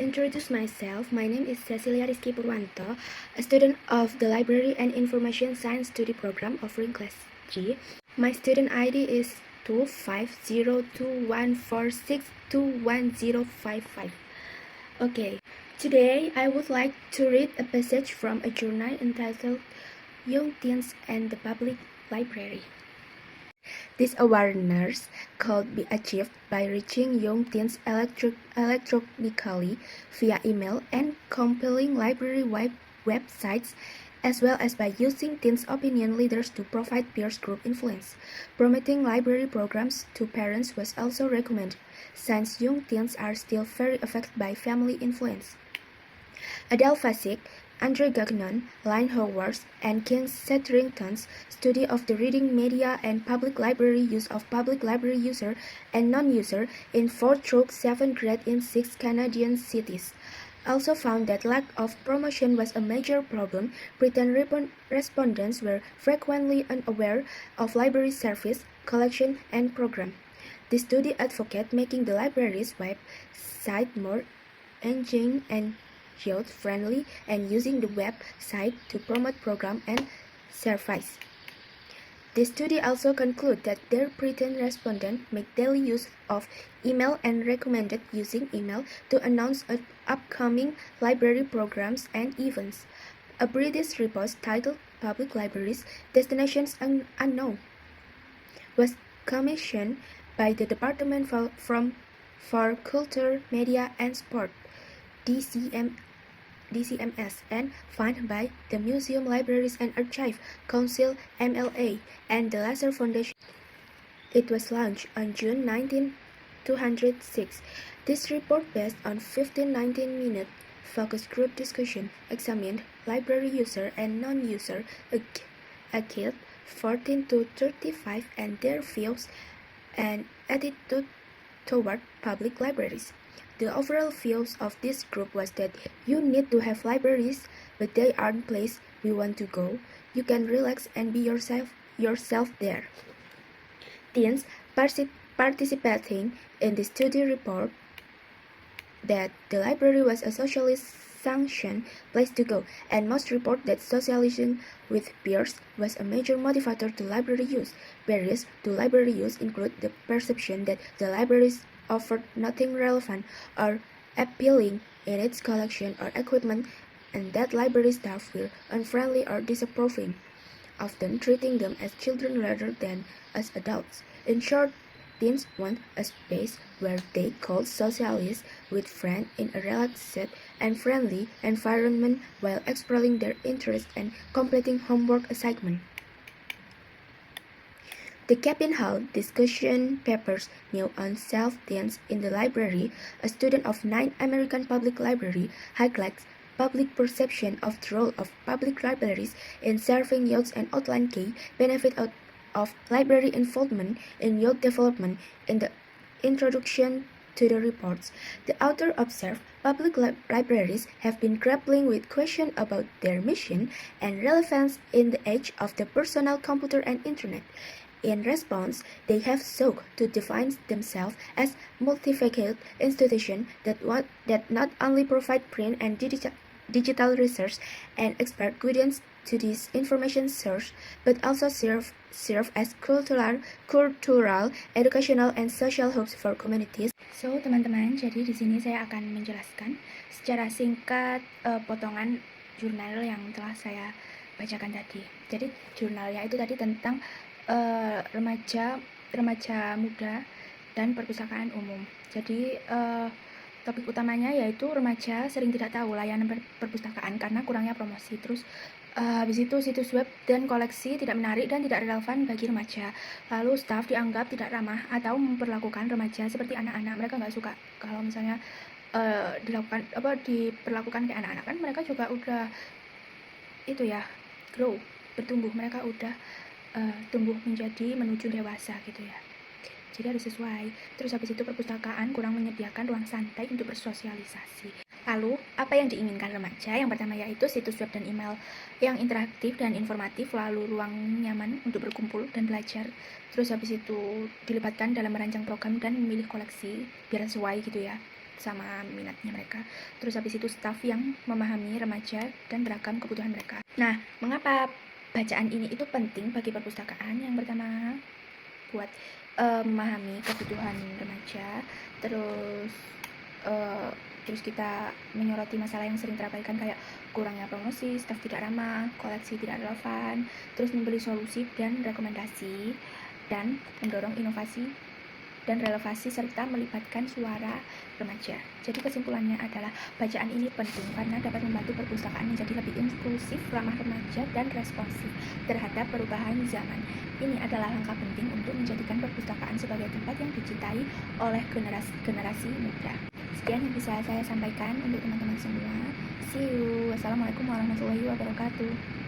introduce myself, my name is Cecilia Rizky Purwanto, a student of the Library and Information Science Study Program offering Class G. My student ID is 2502146210055. Okay, today I would like to read a passage from a journal entitled Young Teens and the Public Library. This awareness could be achieved by reaching young teens electronically via email and compelling library websites, as well as by using teens opinion leaders to provide peer group influence. Promoting library programs to parents was also recommended, since young teens are still very affected by family influence. Adele Fasik, Andre Gagnon, Lynn Howard, and Ken Setterington's study of the reading media and public library use of public library user and non-user in 4th through 7th grade in 6 Canadian cities also found that lack of promotion was a major problem. Written respondents were frequently unaware of library service, collection, and program. The study advocated making the library's website more engaging and youth-friendly and using the website to promote programs and services. The study also concluded that their written respondents make daily use of email and recommended using email to announce upcoming library programs and events. A British report titled Public Libraries, Destinations Unknown was commissioned by the Department for Culture, Media and Sport, DCMS, and funded by the Museum, Libraries and Archive Council (MLA) and the Laser Foundation. It was launched on June 19, 2006. This report, based on 15-19-minute focus group discussion, examined library user and non-user aged 14 to 35 and their views and attitude toward public libraries. The overall views of this group was that you need to have libraries, but they aren't places we want to go. You can relax and be yourself there. Teens participating in the study report that the library was a socially sanctioned place to go, and most report that socializing with peers was a major motivator to library use. Barriers to library use include the perception that the libraries offered nothing relevant or appealing in its collection or equipment, and that library staff were unfriendly or disapproving, often treating them as children rather than as adults. In short, teens want a space where they could socialize with friends in a relaxed and friendly environment while exploring their interests and completing homework assignments. The Capin Hall discussion papers New on Self-Teens in the Library, a student of 9 American Public Library, highlights public perception of the role of public libraries in serving youth and outline key benefit of library involvement in youth development. In the introduction to the reports, the author observed public libraries have been grappling with questions about their mission and relevance in the age of the personal computer and internet. In response, they have sought to define themselves as multifaceted institutions that not only provide print and digital research and expert guidance to this information source, but also serve as cultural, educational, and social hubs for communities. So, teman-teman, jadi di sini saya akan menjelaskan secara singkat potongan jurnal yang telah saya bacakan tadi. Jadi, jurnalnya itu tadi tentang remaja muda dan perpustakaan umum. Jadi topik utamanya yaitu remaja sering tidak tahu layanan perpustakaan karena kurangnya promosi. Terus habis itu situs web dan koleksi tidak menarik dan tidak relevan bagi remaja. Lalu staf dianggap tidak ramah atau memperlakukan remaja seperti anak-anak. Mereka nggak suka kalau misalnya diperlakukan kayak anak-anak, kan mereka juga udah bertumbuh, mereka udah tumbuh menjadi menuju dewasa gitu ya. Jadi harus sesuai. Terus habis itu perpustakaan kurang menyediakan ruang santai untuk bersosialisasi. Lalu, apa yang diinginkan remaja? Yang pertama yaitu situs web dan email yang interaktif dan informatif, lalu ruang nyaman untuk berkumpul dan belajar. Terus habis itu dilibatkan dalam merancang program dan memilih koleksi biar sesuai gitu ya. sama minatnya mereka. Terus habis itu staff yang memahami remaja dan beragam kebutuhan mereka. Nah, mengapa bacaan ini itu penting bagi perpustakaan? Yang pertama, buat memahami kebutuhan remaja, terus kita menyoroti masalah yang sering terabaikan kayak kurangnya promosi, staf tidak ramah, koleksi tidak relevan, terus memberi solusi dan rekomendasi, dan mendorong inovasi dan relevasi serta melibatkan suara remaja. Jadi kesimpulannya adalah bacaan ini penting karena dapat membantu perpustakaan menjadi lebih inklusif, ramah remaja, dan responsif terhadap perubahan zaman. Ini adalah langkah penting untuk menjadikan perpustakaan sebagai tempat yang dicintai oleh generasi muda. Sekian yang bisa saya sampaikan untuk teman-teman semua. See you. Wassalamualaikum warahmatullahi wabarakatuh.